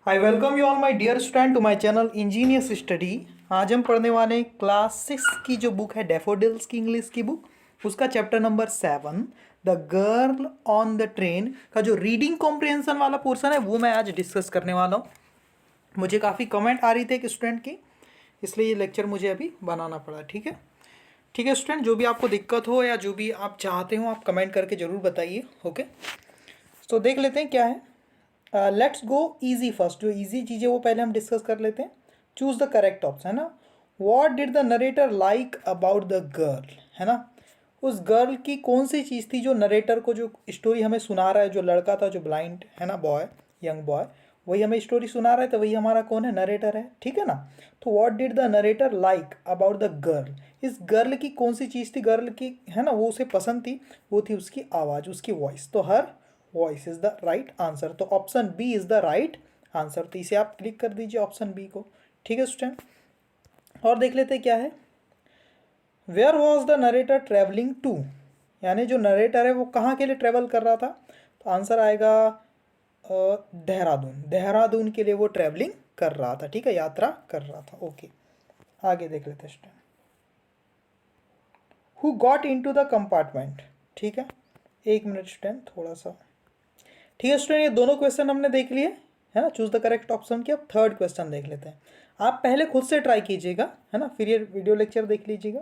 I welcome you all my dear student to my channel engineers study. आज हम पढ़ने वाले हैं क्लास 6 की जो बुक है डैफोडिल्स की इंग्लिश की बुक, उसका chapter number 7 the girl on the train का जो रीडिंग कॉम्प्रिहेंशन वाला पोर्शन है वो मैं आज डिस्कस करने वाला हूँ। मुझे काफ़ी कमेंट आ रही थी एक स्टूडेंट की, इसलिए ये लेक्चर मुझे अभी बनाना पड़ा। ठीक है स्टूडेंट, जो भी आपको दिक्कत हो या जो भी आप चाहते हो आप कमेंट करके ज़रूर बताइए। ओके, तो देख लेते हैं क्या है। Let's go easy first. जो इजी चीज़ें वो पहले हम डिस्कस कर लेते हैं। चूज द करेक्ट ऑप्शन, है ना। What did the narrator like about the girl, है ना। उस गर्ल की कौन सी चीज़ थी जो नरेटर को जो स्टोरी हमें सुना रहा है, जो लड़का था जो ब्लाइंड है ना, बॉय, यंग बॉय, वही हमें स्टोरी सुना रहा है, तो वही हमारा कौन है, नरेटर है। ठीक है ना। तो what did the narrator like about the girl, इस गर्ल की कौन सी चीज़ थी, गर्ल की, है ना, वो उसे पसंद थी, वो थी उसकी आवाज़, उसकी वॉइस। तो her voice is the right answer. तो option B is the right answer. तो इसे आप क्लिक कर दीजिए ऑप्शन बी को। ठीक है स्टूडेंट, और देख लेते क्या है। Where was the narrator travelling to, यानी जो नरेटर है वो कहाँ के लिए ट्रेवल कर रहा था। तो आंसर आएगा देहरादून। देहरादून के लिए वो ट्रेवलिंग कर रहा था। ठीक है, यात्रा कर रहा था। ओके, आगे देख लेते student. Who got into the compartment. ठीक है, एक मिनट स्टूडेंट, थोड़ा सा। ठीक है स्टूडेंट, ये दोनों क्वेश्चन हमने देख लिए, है ना, चूज द करेक्ट ऑप्शन की। अब थर्ड क्वेश्चन देख लेते हैं। आप पहले खुद से ट्राई कीजिएगा, है ना, फिर ये वीडियो लेक्चर देख लीजिएगा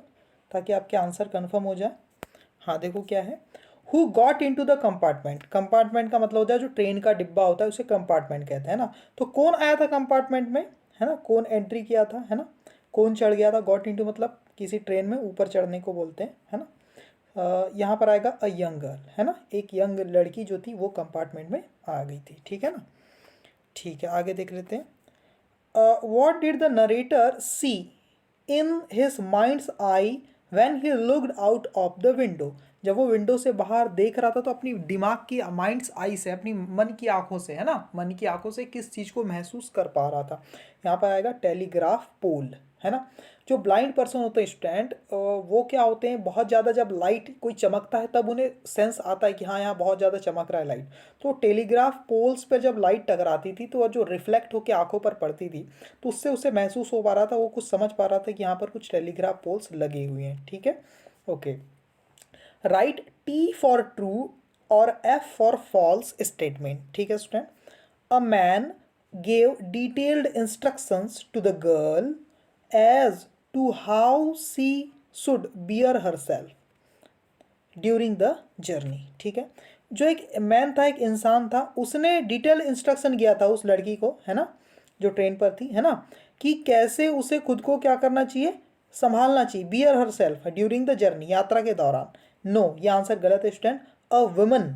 ताकि आपके आंसर कंफर्म हो जाए। हाँ, देखो क्या है। Who got into the compartment. Compartment का मतलब होता है जो ट्रेन का डिब्बा होता है उसे कंपार्टमेंट कहते हैं ना। तो कौन आया था कंपार्टमेंट में, है ना, कौन एंट्री किया था, है ना, कौन चढ़ गया था। गॉट इन टू मतलब किसी ट्रेन में ऊपर चढ़ने को बोलते हैं, है ना। यहाँ पर आएगा अ यंग गर्ल, है ना, एक यंग लड़की जो थी वो कंपार्टमेंट में आ गई थी। ठीक है ना। ठीक है, आगे देख लेते हैं। What did the narrator see in his mind's eye when he looked out of the window. जब वो विंडो से बाहर देख रहा था तो अपनी दिमाग की, माइंड्स आई से, अपनी मन की आंखों से, है ना, मन की आंखों से किस चीज़ को महसूस कर पा रहा था। यहाँ पर आएगा टेलीग्राफ पोल, है ना। जो ब्लाइंड पर्सन होते हैं स्टूडेंट, वो क्या होते हैं, बहुत ज़्यादा जब लाइट कोई चमकता है तब उन्हें सेंस आता है कि हाँ यहाँ बहुत ज़्यादा चमक रहा है लाइट। तो टेलीग्राफ पोल्स पर जब लाइट टकराती थी तो वो जो रिफ्लेक्ट होकर आंखों पर पड़ती थी तो उससे उसे महसूस हो पा रहा था, वो कुछ समझ पा रहा था कि यहाँ पर कुछ टेलीग्राफ पोल्स लगे हुए हैं। ठीक है, okay. Write T for true और एफ फॉर फॉल्स स्टेटमेंट। ठीक है student. A man gave detailed instructions to the girl as to how she should bear herself during the journey. ठीक है, जो एक मैन था, एक इंसान था, उसने डिटेल इंस्ट्रक्शन दिया था उस लड़की को, है ना, जो ट्रेन पर थी, है ना, कि कैसे उसे खुद को क्या करना चाहिए, संभालना चाहिए। Bear herself during the journey, यात्रा के दौरान। नो, ये आंसर गलत है स्टूडेंट। अ वुमन,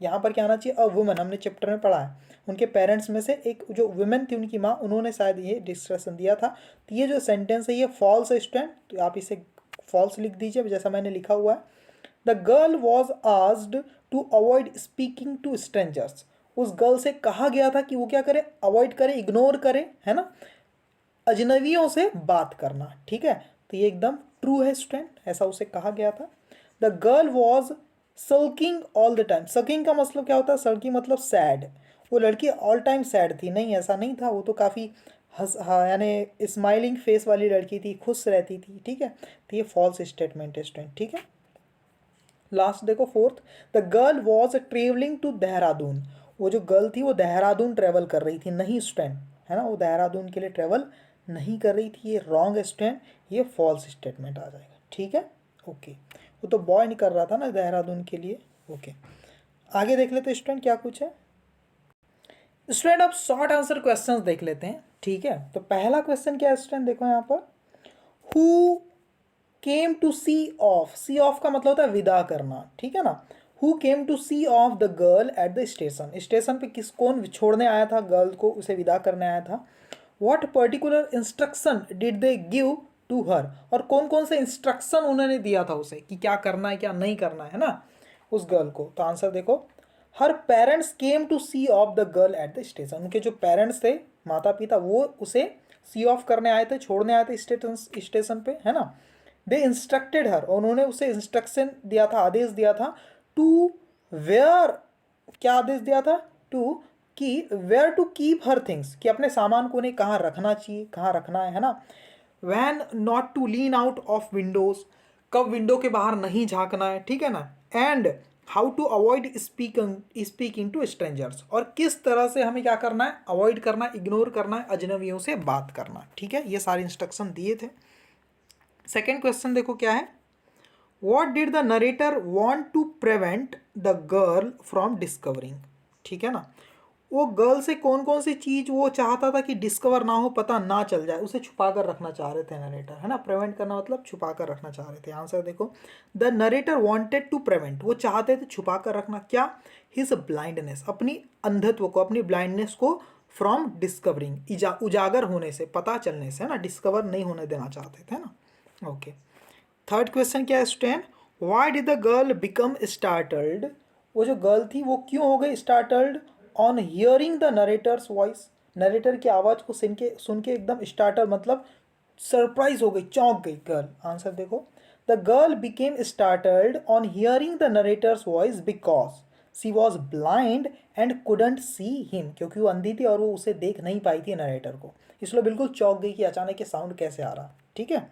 यहाँ पर क्या आना चाहिए, अ वुमन, हमने चैप्टर में पढ़ा है। उनके पेरेंट्स में से एक जो वुमेन थी, उनकी माँ, उन्होंने शायद ये डिस्कशन दिया था। तो ये जो सेंटेंस है ये फॉल्स है स्टूडेंट, तो आप इसे फॉल्स लिख दीजिए जैसा मैंने लिखा हुआ है। The girl was asked to avoid speaking to strangers. उस गर्ल से कहा गया था कि वो क्या करे, अवॉइड करे, इग्नोर करे, है ना, अजनबियों से बात करना। ठीक है, तो ये एकदम ट्रू है स्टूडेंट, ऐसा उसे कहा गया था। The girl was sulking all the time. Sulking का मतलब क्या होता है, सल्किंग मतलब सैड। वो लड़की ऑल टाइम सैड थी, नहीं ऐसा नहीं था, वो तो काफ़ी हंस, हाँ, यानी स्माइलिंग फेस वाली लड़की थी, खुश रहती थी। ठीक है, तो ये फॉल्स स्टेटमेंट है स्टूडेंट। ठीक है, लास्ट देखो fourth. The girl was travelling to Dehradun. वो जो गर्ल थी वो देहरादून ट्रेवल कर रही थी, नहीं स्टूडेंट, है ना, वो देहरादून के लिए ट्रेवल नहीं कर रही थी। ये रॉन्ग स्टूडेंट, ये फॉल्स स्टेटमेंट आ जाएगा। ठीक है, ओके। वो तो बॉय नहीं कर रहा था ना देहरादून के लिए। ओके, आगे देख लेते स्टूडेंट क्या कुछ है। स्टूडेंट अब शॉर्ट आंसर क्वेश्चंस देख लेते हैं। ठीक है, तो पहला क्वेश्चन क्या है स्टूडेंट, देखो यहाँ पर। Who came to see off. See off का मतलब होता है विदा करना। ठीक है ना। Who came to see off the girl at the station. Station पे किस, कौन छोड़ने आया था गर्ल को, उसे विदा करने आया था। What particular instruction did they give to her. और कौन कौन से इंस्ट्रक्शन उन्होंने दिया था उसे कि क्या करना है क्या नहीं करना है ना उस गर्ल को। तो आंसर देखो, her parents came to see off the girl at the station. उनके जो पेरेंट्स थे, माता पिता, वो उसे सी ऑफ करने आए थे, छोड़ने आए थे स्टेशन, स्टेशन पे, है ना। दे इंस्ट्रक्टेड हर, उन्होंने उसे इंस्ट्रक्शन दिया था, आदेश दिया था, टू वेयर, क्या आदेश दिया था, टू कि where to keep her things, कि अपने सामान को उन्हें कहाँ रखना चाहिए, कहाँ रखना है ना। When not to lean out of windows, कब विंडो के बाहर नहीं झांकना है, ठीक है ना। And how to avoid speaking to strangers, और किस तरह से हमें क्या करना है, अवॉइड करना है, इग्नोर करना है, अजनबियों से बात करना, ठीक है। ये सारे इंस्ट्रक्शन दिए थे। सेकेंड क्वेश्चन देखो क्या है, what did the narrator want to prevent the girl from discovering, ठीक है ना। वो गर्ल से कौन कौन सी चीज वो चाहता था कि डिस्कवर ना हो, पता ना चल जाए, उसे छुपा कर रखना चाह रहे थे नरेटर, है ना। प्रिवेंट करना मतलब छुपा कर रखना चाह रहे थे। आंसर देखो, the narrator wanted to prevent, वो चाहते थे छुपा कर रखना क्या, हिज ब्लाइंडनेस, अपनी अंधत्व को, अपनी ब्लाइंडनेस को, फ्रॉम डिस्कवरिंग, उजागर होने से, पता चलने से, है ना, डिस्कवर नहीं होने देना चाहते थे ना। ओके, थर्ड क्वेश्चन क्या है student, why did the girl become startled, वो जो गर्ल थी वो क्यों हो गई startled, on hearing the narrator's voice, narrator की आवाज़ को सुन के एकदम स्टार्टल मतलब सरप्राइज हो गई, चौंक गई गर्ल। आंसर देखो, the girl became startled on hearing the narrator's voice because she was blind and couldn't see him, क्योंकि वो अंधी थी और वो उसे देख नहीं पाई थी नरेटर को, इसलिए बिल्कुल चौंक गई कि अचानक ये साउंड कैसे आ रहा, ठीक है।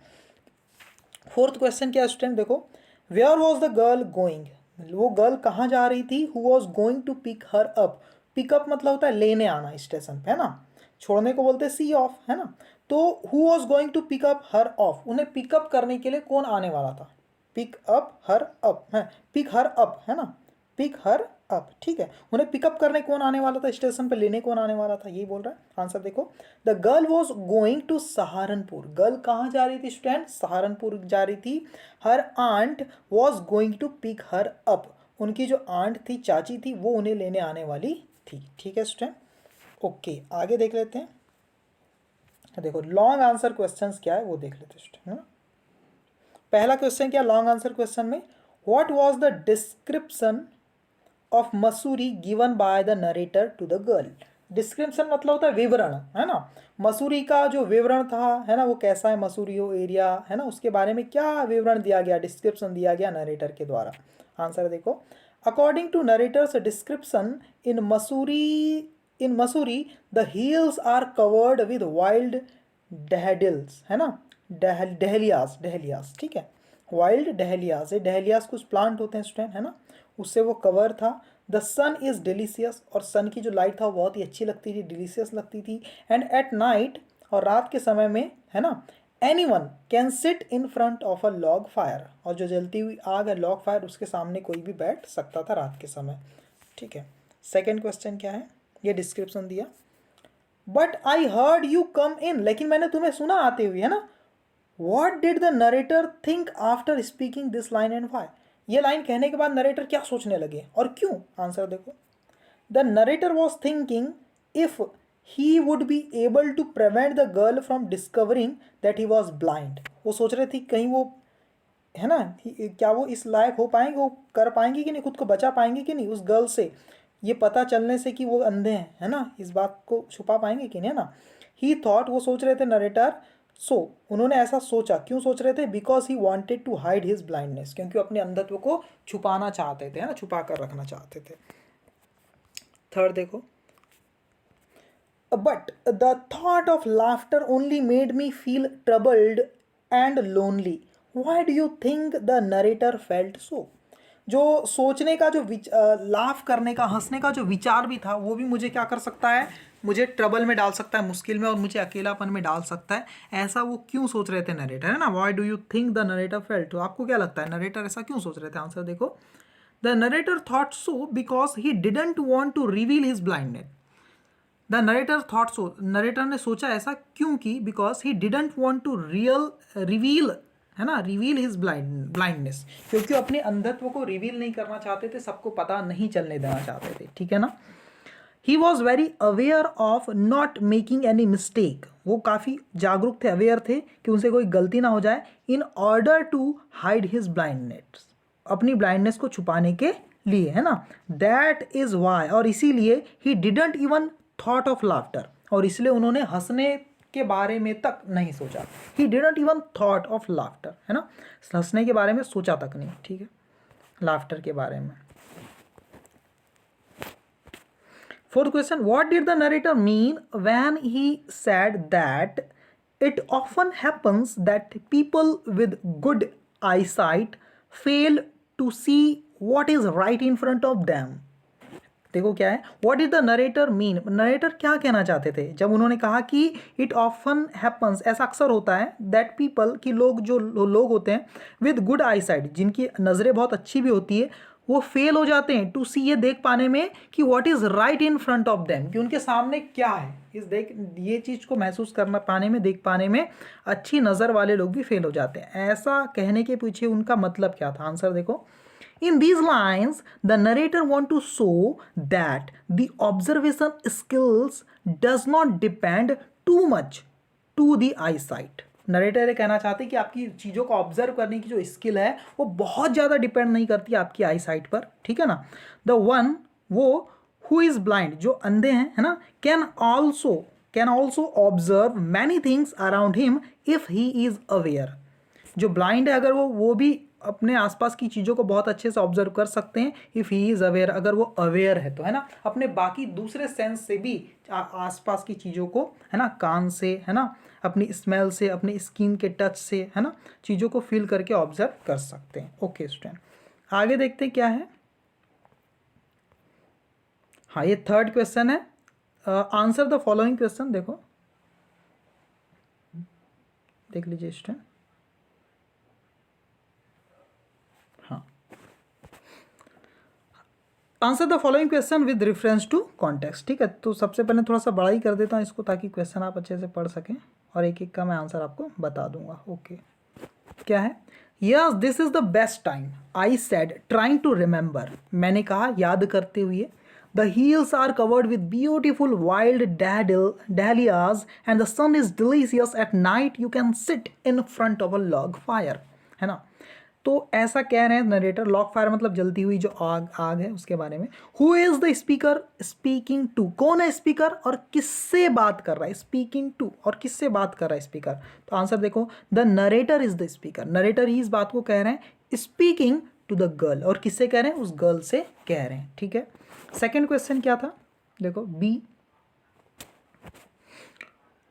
फोर्थ क्वेश्चन क्या स्टूडेंट देखो, where was the girl going, वो गर्ल कहाँ जा रही थी, who was going to pick her up, pickup मतलब होता है लेने आना स्टेशन पे, है ना, छोड़ने को बोलते हैं सी ऑफ, है ना। तो who was going to pick up her off, उन्हें पिकअप करने के लिए कौन आने वाला था, पिक अप हर अप है, पिक हर अप है ना, पिक हर अप, ठीक है। उन्हें पिकअप करने कौन आने वाला था, स्टेशन पे लेने कौन आने वाला था, यही बोल रहा है। आंसर देखो, the girl was going to Saharanpur, girl कहाँ जा रही थी स्टूडेंट, सहारनपुर जा रही थी। Her aunt was going to pick her up, उनकी जो आंट थी, चाची थी, वो उन्हें लेने आने वाली थी, ठीक है स्टूडेंट। ओके, आगे देख लेते हैं। देखो लॉन्ग आंसर क्वेश्चंस क्या है वो देख लेते हैं स्टूडेंट, है ना। पहला क्वेश्चन क्या, लॉन्ग आंसर क्वेश्चन में, what was the description of Mussoorie given by the narrator to the girl, description मतलब होता है विवरण, है ना। मसूरी का जो विवरण था, है ना, वो कैसा है मसूरी हो एरिया, है ना, उसके बारे में क्या विवरण दिया गया, डिस्क्रिप्शन दिया गया नरेटर के द्वारा। आंसर देखो, according to narrator's description, in Mussoorie the hills are covered with wild daffodils, है ना, डहलियास, डहलियास, ठीक है, वाइल्ड डहलियास, ये डहलियास कुछ प्लांट होते हैं स्टूडेंट, है ना, उससे वो कवर था। द सन इज़ डिलीशियस, और सन की जो लाइट था वो बहुत ही अच्छी लगती थी, डिलीशियस लगती थी। एंड एट नाइट, और रात के समय में, है ना, any one can sit in front of a log fire, और जो जलती हुई आग है लॉग फायर, उसके सामने कोई भी बैठ सकता था रात के समय, ठीक है। सेकेंड क्वेश्चन क्या है, ये डिस्क्रिप्शन दिया, but I heard you come in, लेकिन मैंने तुम्हें सुना आते हुए, है ना। What did the narrator think after speaking this line and why, ये लाइन कहने के बाद नरेटर क्या सोचने लगे और क्यों। आंसर देखो, the narrator was thinking if he would be able to prevent the girl from discovering that he was blind, वो सोच रहे थे कहीं वो, है ना, क्या वो इस लायक हो पाएंगे, वो कर पाएंगे कि नहीं, खुद को बचा पाएंगे कि नहीं उस गर्ल से, ये पता चलने से कि वो अंधे हैं, है ना, इस बात को छुपा पाएंगे कि नहीं, है ना। ही थॉट, वो सोच रहे थे नरेटर, सो उन्होंने ऐसा सोचा, क्यों सोच रहे थे, because he wanted to hide his blindness, क्योंकि अपने अंधत्व को छुपाना चाहते थे, है ना, छुपा कर रखना चाहते थे। थर्ड देखो, but the thought of laughter only made me feel troubled and lonely, why do you think the narrator felt so, जो सोचने का जो लाफ करने का, हंसने का जो विचार भी था, वो भी मुझे क्या कर सकता है, मुझे ट्रबल में डाल सकता है, मुश्किल में, और मुझे अकेलापन में डाल सकता है। ऐसा वो क्यों सोच रहे थे नरेटर, है ना, why do you think the narrator felt, तो आपको क्या लगता है नरेटर ऐसा क्यों सोच रहे थे। आंसर देखो, the narrator thought so because he didn't want to reveal his blindness, the narrator thought so, narrator ने सोचा ऐसा क्योंकि, because he didn't want to reveal, है ना, रिवील हिज ब्लाइंडनेस, क्योंकि अपने अंधत्व को रिवील नहीं करना चाहते थे, सबको पता नहीं चलने देना चाहते थे, ठीक है ना। He was very aware of not making any mistake, वो काफ़ी जागरूक थे, अवेयर थे कि उनसे कोई गलती ना हो जाए, in order to hide his blindness, अपनी ब्लाइंडनेस को छुपाने के लिए, है ना। दैट इज वाई, और इसीलिए he didn't even thought of laughter, और इसलिए उन्होंने हंसने के बारे में तक नहीं सोचा, he didn't even thought of laughter, है ना, हंसने के बारे में सोचा तक नहीं, ठीक है, लाफ्टर के बारे में। Fourth question, what did the narrator mean when he said that it often happens that people with good eyesight fail to see what is right in front of them? देखो क्या है, what did the narrator mean, narrator क्या कहना चाहते थे जब उन्होंने कहा कि इट ऑफन हैपन्स, ऐसा अक्सर होता है, दैट पीपल की लोग, जो लोग होते हैं विद गुड आई साइट, जिनकी नज़रें बहुत अच्छी भी होती है, वो फेल हो जाते हैं टू सी, ये देख पाने में कि what is right in front of them, कि उनके सामने क्या है, इस देख ये चीज़ को महसूस करना पाने में, देख पाने में अच्छी नज़र वाले लोग भी फेल हो जाते हैं। ऐसा कहने के पीछे उनका मतलब क्या था? आंसर देखो, in these lines the narrator want to show that the observation skills does not depend too much to the eyesight। Narrator ये कहना चाहते हैं कि आपकी चीज़ों को ऑब्जर्व करने की जो स्किल है वो बहुत ज़्यादा डिपेंड नहीं करती आपकी आई साइट पर, ठीक है ना। द वन, वो हु इज़ ब्लाइंड, जो अंधे हैं, है ना, can also observe many things around him if he is aware. जो ब्लाइंड है अगर वो भी अपने आसपास की चीज़ों को बहुत अच्छे से ऑब्जर्व कर सकते हैं, इफ़ ही इज़ अवेयर, अगर वो अवेयर है तो, है ना, अपने बाकी दूसरे सेंस से भी आसपास की चीज़ों को, है ना, कान से, है ना, अपनी स्मेल से, अपनी स्किन के टच से, है ना, चीज़ों को फील करके ऑब्जर्व कर सकते हैं। ओके स्टूडेंट, आगे देखते हैं क्या है। हाँ, ये थर्ड क्वेश्चन है, आंसर द फॉलोइंग क्वेश्चन। देखो, देख लीजिए student. Answer the following question with reference to context. ठीक है, तो सबसे पहले थोड़ा सा बड़ा ही कर देता हूँ इसको, ताकि क्वेश्चन आप अच्छे से पढ़ सकें, और एक एक का मैं आंसर आपको बता दूंगा। ओके, क्या है? Yes, this is the best time, I said trying to remember, मैंने कहा याद करते हुए। The hills are covered with beautiful wild dahlias and the sun is delicious at night, you can sit in front of a log fire, है ना। तो ऐसा कह रहे हैं नरेटर, लॉग फायर मतलब जलती हुई जो आग है उसके बारे में। Who is the speaker speaking to, कौन है स्पीकर और किससे बात कर रहा है? स्पीकिंग टू, और किससे बात कर रहा है स्पीकर? तो आंसर देखो, the narrator is the speaker, narrator ही इस बात को कह रहे हैं, स्पीकिंग टू द गर्ल, और किससे कह रहे हैं? उस गर्ल से कह रहे हैं। ठीक है, सेकेंड क्वेश्चन क्या था? देखो B,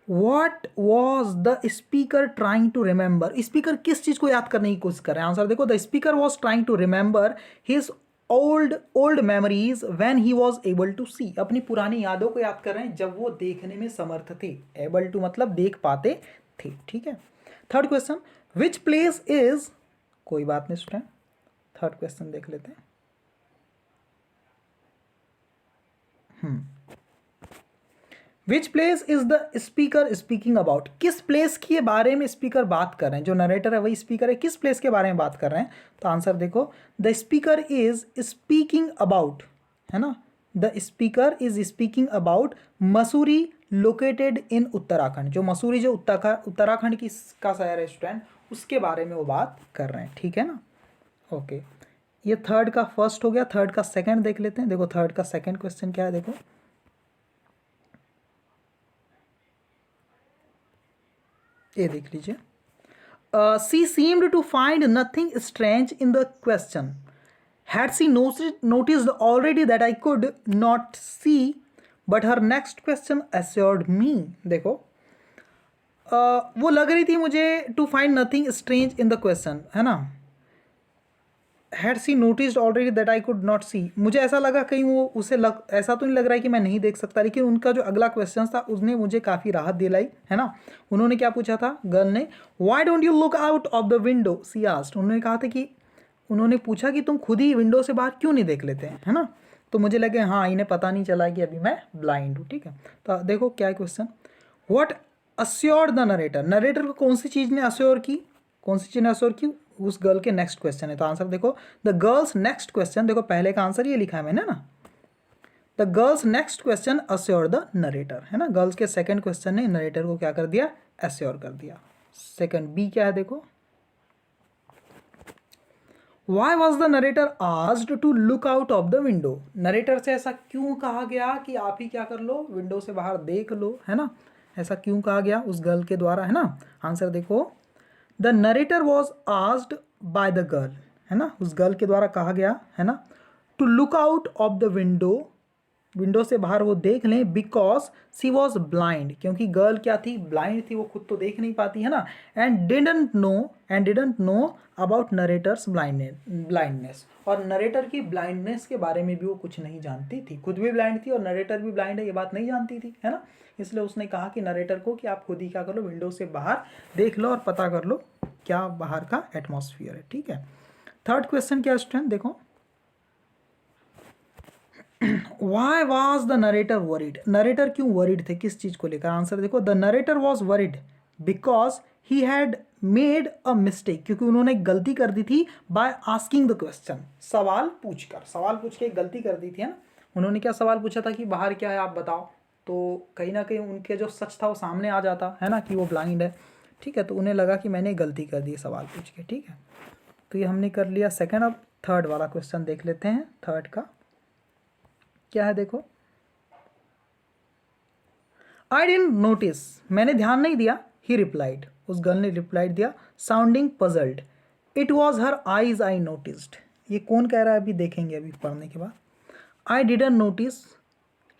What was the speaker trying to remember? Speaker किस चीज को याद करने की कोशिश कर रहे हैं? आंसर देखो, the speaker was trying to remember his old memories when he was able to see, अपनी पुरानी यादों को याद कर रहे हैं जब वो देखने में समर्थ थे। एबल टू मतलब देख पाते थे। ठीक है, third question, which place is, कोई बात नहीं स्टूडेंट, थर्ड क्वेश्चन देख लेते हैं। Which place is the speaker speaking about, किस प्लेस के बारे में स्पीकर बात कर रहे हैं? जो नरेटर है वही स्पीकर है, किस प्लेस के बारे में बात कर रहे हैं? तो आंसर देखो, the speaker is speaking about, है ना, the speaker is speaking about Mussoorie located in Uttarakhand, जो मसूरी जो उत्तराखंड की का शहर है स्टूडेंट, उसके बारे में वो बात कर रहे हैं। ठीक है ना। ओके, ये थर्ड का फर्स्ट हो गया, थर्ड का सेकेंड देख लेते हैं। देखो थर्ड का सेकेंड क्वेश्चन क्या है, देखो ये देख लीजिए। She seemed to find nothing strange in the question, had she noticed already that I could not see, but her next question assured me. देखो वो लग रही थी मुझे to find nothing strange in the question, है ना, had she noticed already that I could not see, मुझे ऐसा लगा कहीं वो उसे ऐसा तो नहीं लग रहा है कि मैं नहीं देख सकता, लेकिन उनका जो अगला क्वेश्चन था उसने मुझे काफ़ी राहत दिलाई, है ना। उन्होंने क्या पूछा था गर्ल ने, why don't you look out of the window, she asked, उन्होंने कहा था कि, उन्होंने पूछा कि तुम खुद ही विंडो से बाहर क्यों नहीं देख लेते हैं, है ना। तो मुझे लगे हाँ इन्हें पता नहीं चला कि अभी मैं ब्लाइंड हूँ। ठीक है, तो देखो क्या question, what assured the narrator, narrator को कौन सी चीज़ ने अस्योर की, कौन सी चीज़ ने अस्योर की? उस गर्ल के नेक्स्ट क्वेश्चन है। तो आंसर देखो, द गर्ल्स नेक्स्ट क्वेश्चन, देखो पहले का आंसर ये लिखा है मैंने ना, the girls next question assure the narrator, है ना, गर्ल्स के सेकंड क्वेश्चन ने नरेटर को क्या कर दिया? अस्योर कर दिया। सेकंड बी क्या है देखो, why was the narrator asked to look out of the window, narrator से ऐसा क्यों कहा गया कि आप ही क्या कर लो, विंडो से बाहर देख लो, है ना, ऐसा क्यों कहा गया उस गर्ल के द्वारा, है ना। आंसर देखो, the narrator was asked by the girl, है ना, उस गर्ल के द्वारा कहा गया, है ना, to look out of the window window से बाहर वो देख लें, बिकॉज सी वॉज ब्लाइंड, क्योंकि गर्ल क्या थी, ब्लाइंड थी, वो खुद तो देख नहीं पाती है ना, and didn't know about narrator's blindness, और नरेटर की ब्लाइंडनेस के बारे में भी वो कुछ नहीं जानती थी, खुद भी ब्लाइंड थी और नरेटर भी ब्लाइंड है ये बात नहीं जानती थी, है ना। इसलिए उसने कहा कि नरेटर को कि आप खुद ही क्या कर लो, विंडो से बाहर देख लो और पता कर लो क्या बाहर का एटमॉस्फेयर है, ठीक है। थर्ड क्वेश्चन क्या स्टूडेंट, देखो, Why was the narrator worried? Narrator क्यों worried थे, किस चीज़ को लेकर? आंसर देखो, the narrator was worried because he had made a mistake, क्योंकि उन्होंने एक गलती कर दी थी by asking the question, सवाल पूछ के एक गलती कर दी थी, है ना। उन्होंने क्या सवाल पूछा था कि बाहर क्या है आप बताओ, तो कहीं ना कहीं उनके जो सच था वो सामने आ जाता है ना कि वो ब्लाइंड है, ठीक है। तो उन्हें लगा कि मैंने गलती कर दी सवाल पूछ के, ठीक है। तो ये हमने कर लिया सेकेंड। अब थर्ड वाला क्वेश्चन देख लेते हैं। थर्ड का क्या है, देखो, आई डिडंट नोटिस, मैंने ध्यान नहीं दिया, ही रिप्लाइड, उस गर्ल ने रिप्लाइड दिया, sounding puzzled, it was her eyes I noticed. ये कौन कह रहा है अभी देखेंगे, अभी पढ़ने के बाद। I didn't notice,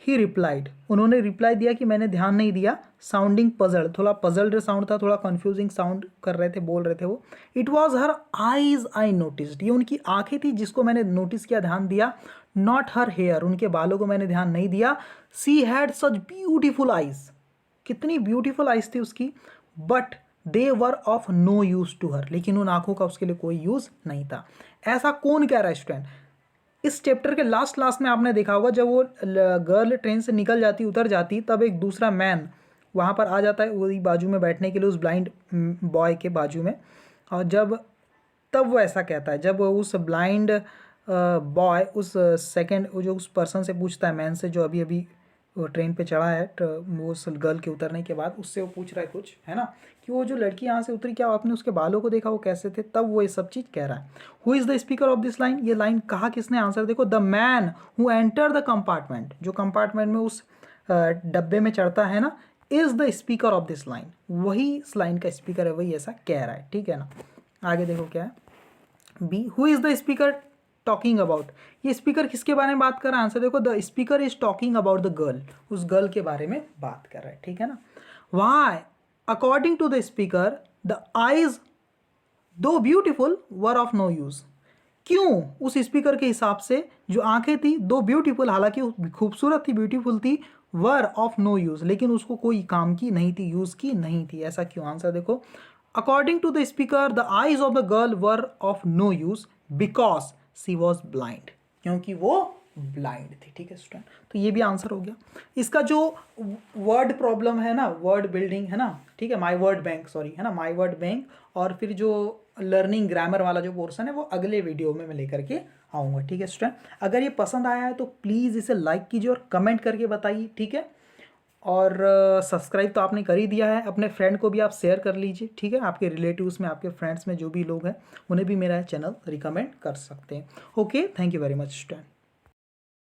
he replied, उन्होंने रिप्लाई दिया कि मैंने ध्यान नहीं दिया, साउंडिंग पजल्ड, थोड़ा पजल्ड साउंड था, थोड़ा कन्फ्यूजिंग साउंड कर रहे थे, बोल रहे थे वो। It was her eyes I noticed, ये उनकी आंखें थी जिसको मैंने नोटिस किया, ध्यान दिया। नॉट हर हेयर, उनके बालों को मैंने ध्यान नहीं दिया। She had such beautiful eyes, कितनी ब्यूटीफुल आइज थी उसकी, but they were of no use to her, लेकिन उन आंखों का उसके लिए कोई यूज नहीं था। ऐसा कौन कह रहा है स्टूडेंट? इस चैप्टर के लास्ट में आपने देखा होगा, जब वो गर्ल ट्रेन से निकल जाती, उतर जाती, तब एक दूसरा मैन वहाँ पर आ जाता है वही बाजू में बैठने के लिए, उस ब्लाइंड बॉय के बाजू में। और तब वो ऐसा कहता है, जब उस ब्लाइंड बॉय उस सेकंड जो उस पर्सन से पूछता है, मैन से, जो अभी अभी वो ट्रेन पे चढ़ा है, वो उस गर्ल के उतरने के बाद उससे वो पूछ रहा है कुछ, है ना, कि वो जो लड़की यहाँ से उतरी, क्या आपने उसके बालों को देखा, वो कैसे थे, तब वो ये सब चीज़ कह रहा है। Who is the speaker of this line, ये लाइन कहा किसने? आंसर देखो, the man who enter the compartment, जो कंपार्टमेंट में उस डब्बे में चढ़ता है ना, is the speaker of this line, वही इस लाइन का स्पीकर है, वही ऐसा कह रहा है, ठीक है ना। आगे देखो क्या है, B, who is the speaker talking about, ये स्पीकर किसके बारे में बात कर रहा है? आंसर देखो, the speaker is talking about the girl, उस गर्ल के बारे में बात कर रहा है, ठीक है ना। Why, according to the speaker, the eyes though beautiful were of no use, क्यों? उस स्पीकर के हिसाब से जो आंखें थी, दो ब्यूटीफुल, हालांकि खूबसूरत थी, ब्यूटीफुल थी, वर ऑफ नो यूज, लेकिन उसको कोई काम की नहीं थी, यूज की नहीं थी, ऐसा क्यों? आंसर देखो, according to the speaker the eyes of the girl were of no use because she was blind, क्योंकि वो ब्लाइंड थी, ठीक है स्टूडेंट। तो ये भी आंसर हो गया। इसका जो वर्ड प्रॉब्लम है ना, वर्ड बिल्डिंग है ना, ठीक है, माई वर्ड बैंक, सॉरी, है ना, माई वर्ड बैंक, और फिर जो लर्निंग ग्रामर वाला जो पोर्सन है वो अगले वीडियो में मैं लेकर के आऊँगा, ठीक है स्टूडेंट। अगर ये पसंद आया है तो प्लीज़ इसे लाइक कीजिए और कमेंट करके बताइए, ठीक है। और सब्सक्राइब तो आपने कर ही दिया है, अपने फ्रेंड को भी आप शेयर कर लीजिए, ठीक है। आपके रिलेटिव्स में, आपके फ्रेंड्स में जो भी लोग हैं, उन्हें भी मेरा चैनल रिकमेंड कर सकते हैं। Okay, thank you very much student.